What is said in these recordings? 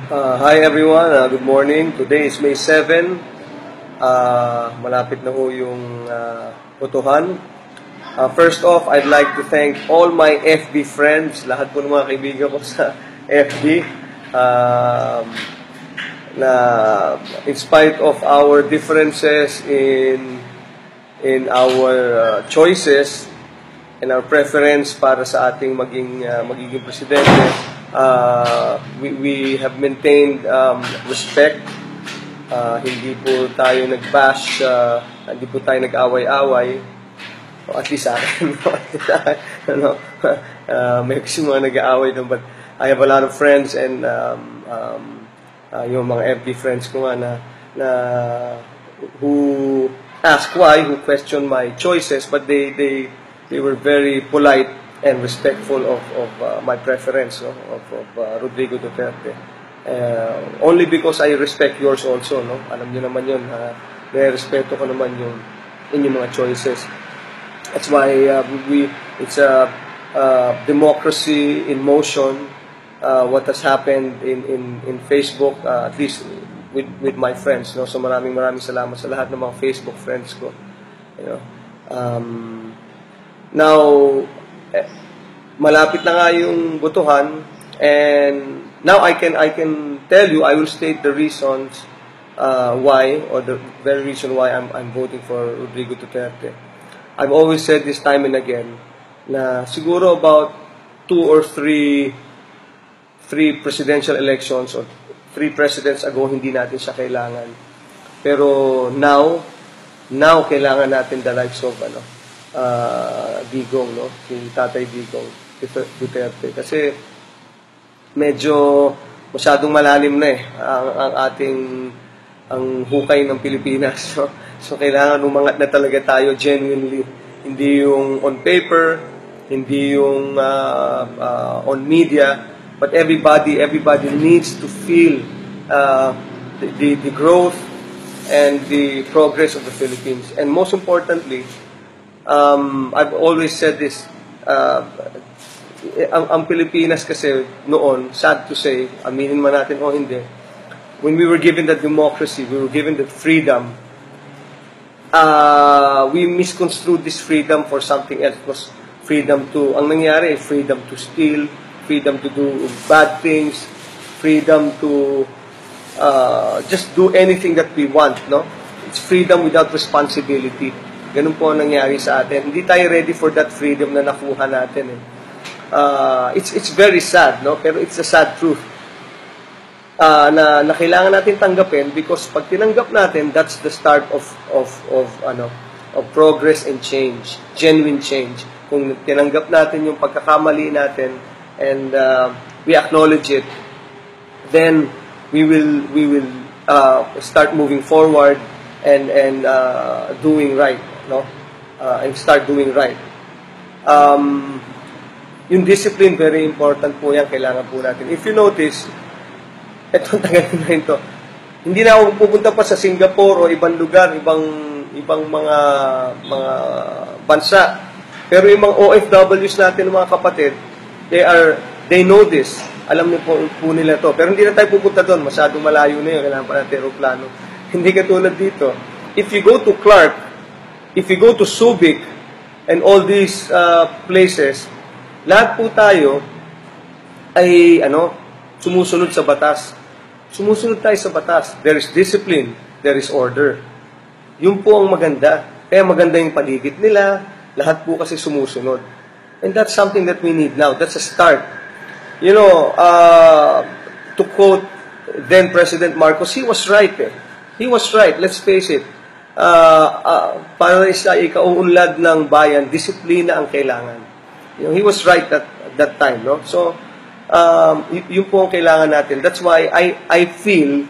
Hi everyone, good morning. Today is May 7. Malapit na ho yung botohan. First off, I'd like to thank all my FB friends, lahat po ng mga kaibigan ko sa FB. Na in spite of our differences in our choices and our preference para sa ating magiging presidente, we have maintained respect. Hindi po tayo nag-bash, hindi po tayo nag-away-away. O at least sa akin, may kasi mga nag-aaway doon, but I have a lot of friends and yung mga FB friends ko nga na who ask why, who question my choices, but they were very polite and respectful of my preference, no? of Rodrigo Duterte. Only because I respect yours also, no? Alam niyo naman yun, respeto ko naman yung inyong mga choices. That's why it's a democracy in motion. What has happened in Facebook, at least with my friends, no? So maraming salamat sa lahat ng mga Facebook friends ko. You know, now malapit na nga yung botohan, and now I can tell you, I will state the reasons why, or the very reason why I'm voting for Rodrigo Duterte. I've always said this time and again na siguro about 2 or 3 presidential elections or 3 presidents ago hindi natin siya kailangan. Pero now kailangan natin the likes of Digong, no? Si Tatay Digong Duterte, kasi medyo masyadong malalim na ang hukay ng Pilipinas, no? So kailangan umangat na talaga tayo genuinely, hindi yung on paper, hindi yung on media, but everybody needs to feel the growth and the progress of the Philippines. And most importantly, I've always said this, ang Pilipinas kasi noon, sad to say, aminin man natin o hindi, when we were given the democracy, we were given the freedom, we misconstrued this freedom for something else. It was freedom to, ang nangyari, freedom to steal, freedom to do bad things, freedom to just do anything that we want, no? It's freedom without responsibility. Ganun po ang nangyari sa atin. Hindi tayo ready for that freedom na nakuha natin, it's very sad, no? Pero it's a sad truth na kailangan natin tanggapin, because pag tinanggap natin, that's the start of progress and change, genuine change. Kung tinanggap natin yung pagkakamali natin and we acknowledge it, then we will start moving forward and doing right, no? And start doing right. Yung discipline, very important po yan, kailangan po natin. If you notice, eto, tagal na ito, hindi na ako pupunta pa sa Singapore o ibang lugar, ibang mga bansa. Pero yung mga OFWs natin, mga kapatid, they know this. Alam niyo po nila to. Pero hindi na tayo pupunta doon, masyadong malayo na yun, kailangan pa natin aeroplano. Hindi katulad dito. If you go to Clark, if you go to Subic, and all these places, lahat po tayo ay sumusunod sa batas. Sumusunod tayo sa batas. There is discipline, there is order. Yun po ang maganda. Kaya maganda yung paligid nila, lahat po kasi sumusunod. And that's something that we need now. That's a start. You know, to quote then President Marcos, he was right. He was right, let's face it. Para sa ikauunlad ng bayan, disiplina ang kailangan. You know, he was right at that time, no? So, yun po ang kailangan natin. That's why I feel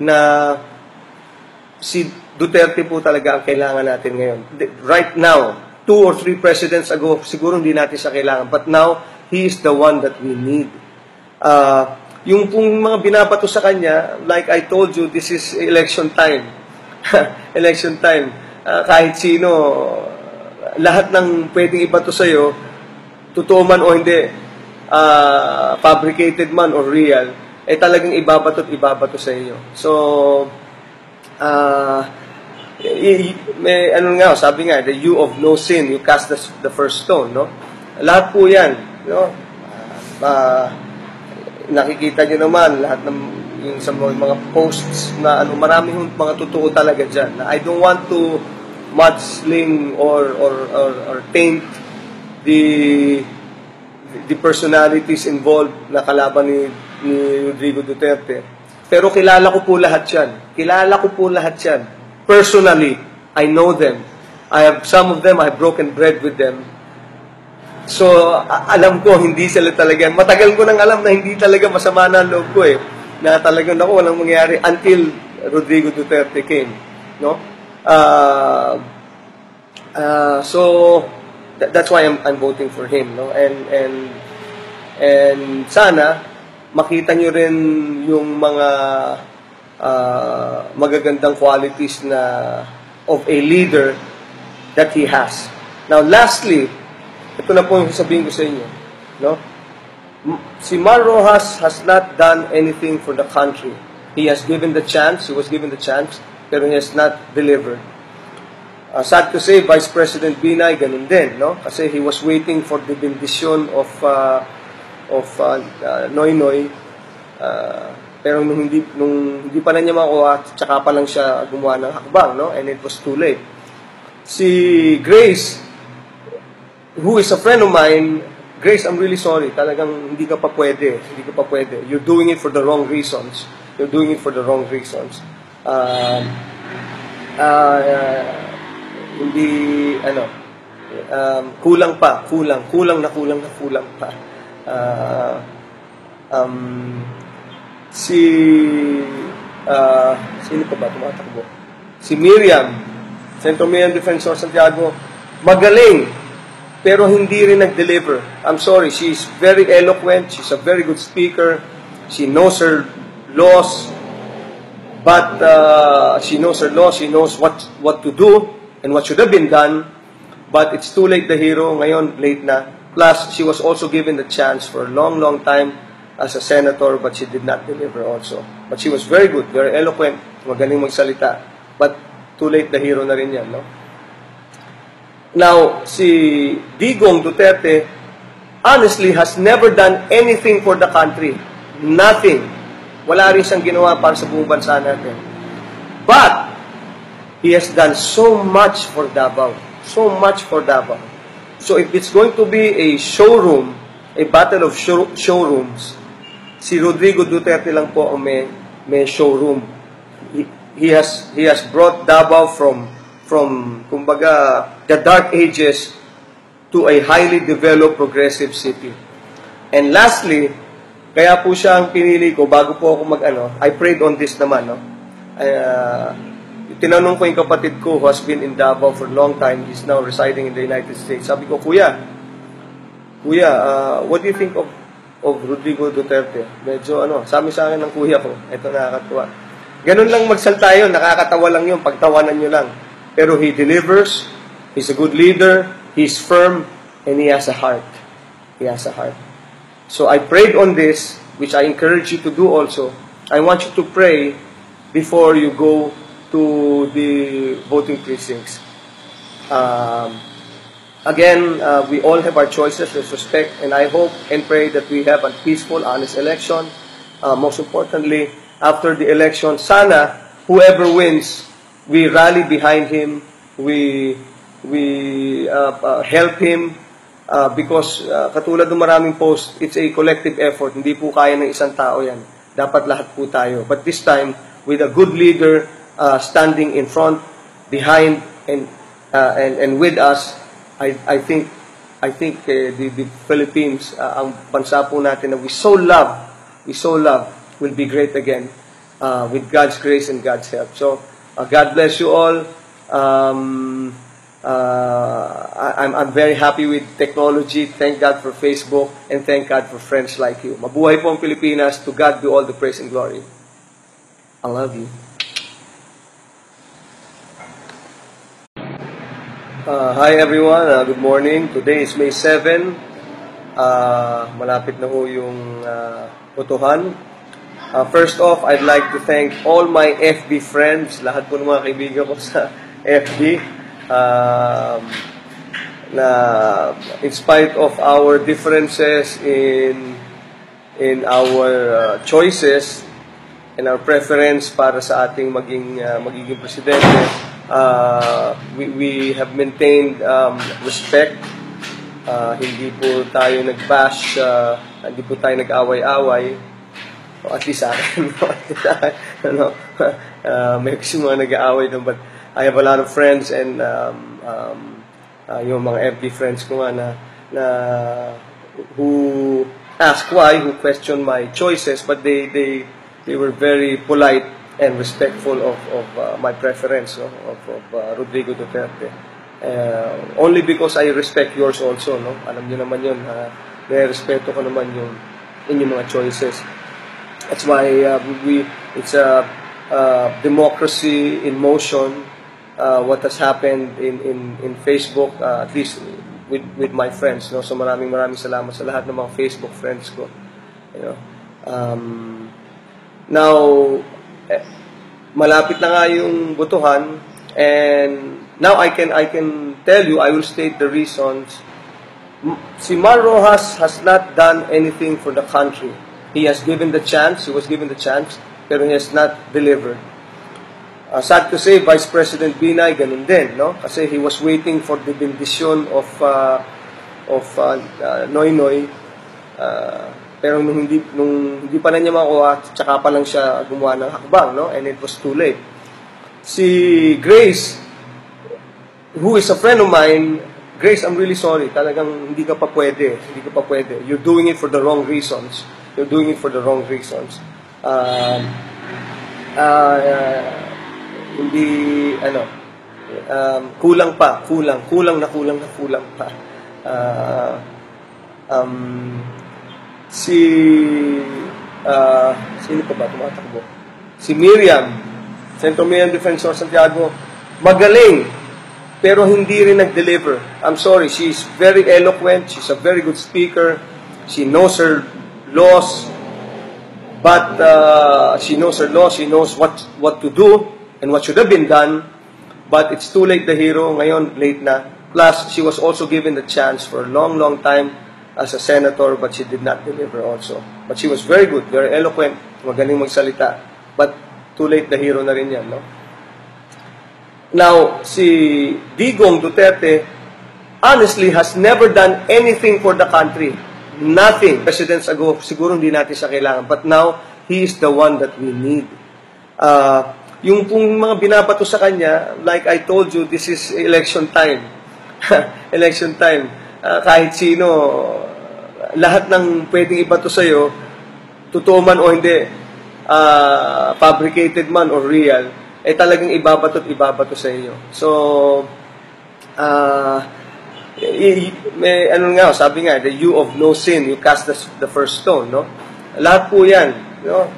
na si Duterte po talaga ang kailangan natin ngayon. Right now, 2 or 3 presidents ago, siguro hindi natin siya kailangan. But now, he is the one that we need. Yung pong mga binabato sa kanya, like I told you, this is election time. Election time. Kahit sino, lahat ng pwedeng ibato sa'yo, totoo man o hindi, fabricated man or real, eh talagang ibabato sa iyo. So, may ano nga, sabi nga, the you of no sin, you cast the first stone, no? Lahat po yan, no? Nakikita nyo naman, lahat ng yung sa mga posts na ano, maraming mga totoo talaga dyan. Na I don't want to mudsling or taint the personalities involved na kalaban ni Rodrigo Duterte. Pero kilala ko po lahat yan. Personally, I know them. Some of them, I have broken bread with them. So, alam ko, hindi sila talaga. Matagal ko nang alam na hindi talaga masama na loob ko eh. Na talagang ako, walang mangyari until Rodrigo Duterte came. No? So, that's why I'm voting for him. No? And sana, makita nyo rin yung mga magagandang qualities of a leader that he has. Now, lastly, ito na po yung sabihin ko sa inyo. No? Si Mar Roxas has not done anything for the country. He was given the chance, pero he has not delivered. Sad to say, Vice President Binay, ganun din, no? Kasi he was waiting for the bendition of Noy Noy, pero nung hindi pa na niya makuha, tsaka pa lang siya gumawa ng hakbang, no? And it was too late. Si Grace, who is a friend of mine, Grace, I'm really sorry. Talagang hindi ka pa pwede. You're doing it for the wrong reasons. Hindi, kulang pa. Sino pa ba tumatakbo? Si Miriam, Centro Miriam Defensor Santiago, magaling, pero hindi rin nag-deliver. I'm sorry, she's very eloquent, she's a very good speaker, she knows her laws, but she knows what to do and what should have been done, but it's too late, the hero, ngayon late na. Plus, she was also given the chance for a long time as a senator, but she did not deliver also. But she was very good, very eloquent, magaling magsalita, but too late, the hero na rin yan, no? Now, si Digong Duterte, honestly, has never done anything for the country. Nothing. Wala rin siyang ginawa para sa buong bansa natin. But, he has done so much for Davao. So, if it's going to be a showroom, a battle of showrooms, si Rodrigo Duterte lang po ang may showroom. He has brought Davao from kumbaga, the dark ages to a highly developed, progressive city. And lastly, kaya po siya ang pinili ko bago po ako I prayed on this naman, no? Tinanong ko yung kapatid ko who has been in Davao for a long time. He's now residing in the United States. Sabi ko, Kuya, what do you think of Rodrigo Duterte? Medyo sabi sa akin ng kuya ko, ito nakakatuwa. Ganun lang magsalta yun, nakakatawa lang yun, pagtawanan nyo lang. Pero he delivers, he's a good leader, he's firm, and he has a heart. So I prayed on this, which I encourage you to do also. I want you to pray before you go to the voting precincts. Again, we all have our choices, let's respect, and I hope and pray that we have a peaceful, honest election. Most importantly, after the election, sana, whoever wins, we rally behind him, we help him, because katulad ng maraming post, it's a collective effort. Hindi po kaya ng isang tao yan. Dapat lahat po tayo. But this time, with a good leader standing in front, behind, and with us, I think the Philippines, ang bansa po natin na we so love, will be great again, with God's grace and God's help. So, God bless you all. I'm very happy with technology. Thank God for Facebook, and thank God for friends like you. Mabuhay po ang Pilipinas. To God be all the praise and glory. I love you. Hi everyone. Good morning. Today is May 7. Malapit na ho yung botohan. First off, I'd like to thank all my FB friends, lahat po ng mga kaibigan ko sa FB, na in spite of our differences in our choices and our preference para sa ating magiging presidente, we have maintained respect. Hindi po tayo nag-bash, hindi po tayo nag-away-away. O at least sa akin, may kasi mga nag-aaway doon, but I have a lot of friends and yung mga FB friends ko nga na who ask why, who question my choices, but they were very polite and respectful of my preference, no? of Rodrigo Duterte. Only because I respect yours also, no? Alam niyo naman yun, respeto ko naman yung inyong mga choices. That's why it's a democracy in motion. What has happened in Facebook, at least with my friends, no? So maraming salamat sa lahat ng mga Facebook friends ko. You know, now malapit na nga yung botohan, and now I can tell you, I will state the reasons. Si Mar Roxas has not done anything for the country. He was given the chance, pero he has not delivered. Sad to say, Vice President Binay, ganun din, no? Kasi he was waiting for the bendition of Noynoy, pero nung hindi pa na niya makuha, tsaka pa lang siya gumawa ng hakbang, no? And it was too late. Si Grace, who is a friend of mine, Grace, I'm really sorry. Talagang hindi ka pa pwede. You're doing it for the wrong reasons. Hindi, kulang pa. Sino pa ba tumatakbo? Si Miriam, Centro Miriam Defensor Santiago, magaling, pero hindi rin nag-deliver. I'm sorry, she's very eloquent, she's a very good speaker, she knows her laws, but she knows what to do and what should have been done, but it's too late, the hero. Ngayon, late na. Plus, she was also given the chance for a long time as a senator, but she did not deliver also. But she was very good, very eloquent, magaling magsalita, but too late, the hero na rin yan, no? Now, si Digong Duterte, honestly, has never done anything for the country. Nothing. Presidents ago, siguro hindi natin siya kailangan. But now, he is the one that we need. Yung pong mga binabato sa kanya, like I told you, this is election time. Election time. Kahit sino, lahat ng pwedeng ibato sa'yo, totoo man o hindi, fabricated man or real, talagang ibabato sa inyo. So, may sabi nga, the you of no sin, you cast the first stone, no? Lahat po yan, no?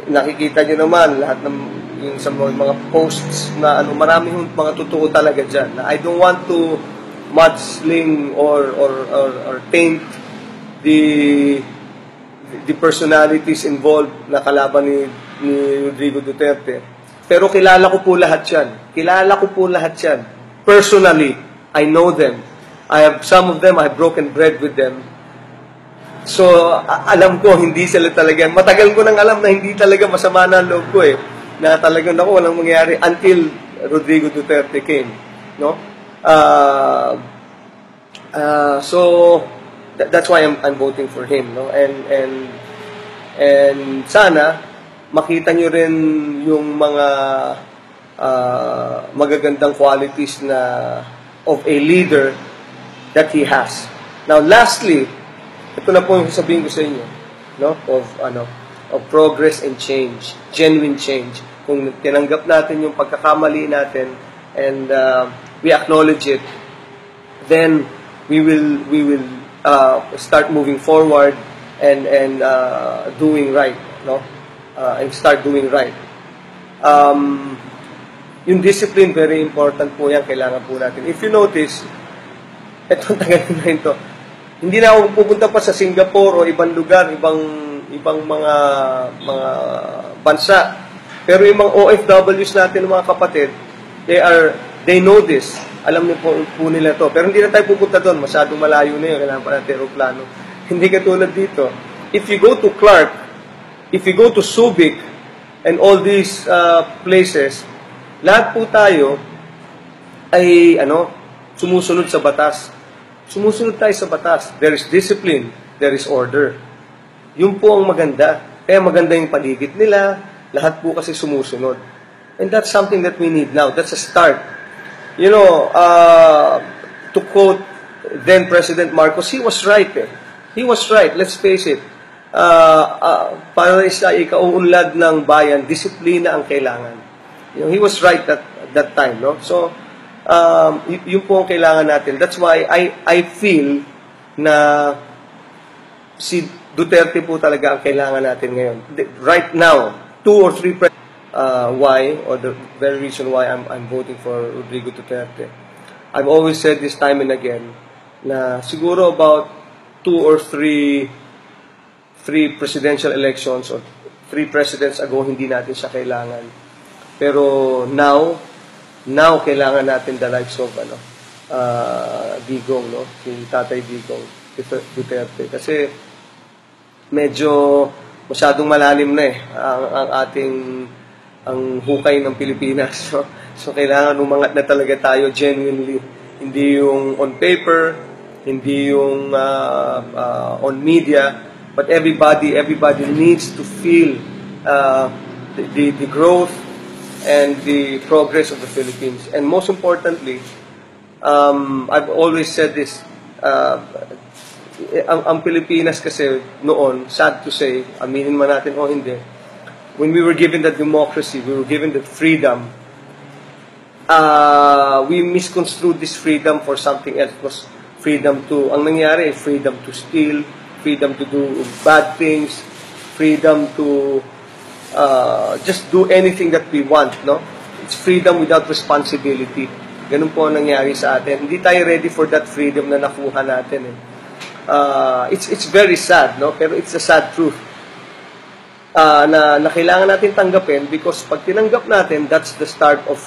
Nakikita nyo naman lahat ng yung sa mga posts na marami mga totoo talaga dyan. I don't want to mudsling or taint the personalities involved na kalaban ni Rodrigo Duterte. Pero kilala ko po lahat yan. Personally, I know them. Some of them, I have broken bread with them. So, alam ko, hindi sila talaga. Matagal ko nang alam na hindi talaga masama na ang loob ko eh. Na talagang walang mangyari until Rodrigo Duterte came. No? So, that's why I'm voting for him. No? And sana, makita nyo rin yung mga magagandang qualities of a leader that he has. Now, lastly, ito na po yung sabihin ko sa inyo, no? Of progress and change, genuine change. Kung tinanggap natin yung pagkakamali natin and we acknowledge it, then we will start moving forward and doing right, no? And start doing right. Yung discipline, very important po yan, kailangan po natin. If you notice, etong tagal na ito, hindi na ako pupunta pa sa Singapore o ibang lugar, ibang ibang mga bansa. Pero yung mga OFWs natin, mga kapatid, they know this. Alam niyo po nila to. Pero hindi na tayo pupunta doon. Masyadong malayo na yun. Kailangan pa natin aeroplano. Hindi katulad dito. If you go to Clark, if you go to Subic, and all these places, lahat po tayo ay sumusunod sa batas. Sumusunod tayo sa batas. There is discipline. There is order. Yun po ang maganda. Kaya maganda yung paligid nila. Lahat po kasi sumusunod. And that's something that we need now. That's a start. You know, to quote then President Marcos, he was right eh. He was right. Let's face it. Para sa ikauunlad ng bayan, disiplina ang kailangan. You know, he was right at that time, no? So, yun po ang kailangan natin. That's why I feel na si Duterte po talaga ang kailangan natin ngayon. Right now, 2 or 3 why, or the very reason why I'm voting for Rodrigo Duterte. I've always said this time and again na siguro about 2 or 3 presidential elections or 3 presidents ago, hindi natin siya kailangan. Pero now kailangan natin the likes of Digong, no? Si Tatay Digong Duterte. Kasi medyo masyadong malalim na ang hukay ng Pilipinas. So kailangan umangat na talaga tayo genuinely. Hindi yung on paper, hindi yung on media, but everybody needs to feel the growth and the progress of the Philippines. And most importantly, I've always said this, ang Pilipinas kasi noon, sad to say, aminin man natin o hindi, when we were given that democracy, we were given that freedom, we misconstrued this freedom for something else. It was freedom to, ang nangyari, freedom to steal, freedom to do bad things, freedom to just do anything that we want, no? It's freedom without responsibility. Ganun po ang nangyari sa atin. Hindi tayo ready for that freedom na nakuha natin eh. It's very sad, no? Pero it's a sad truth. Na kailangan natin tanggapin because pag tinanggap natin, that's the start of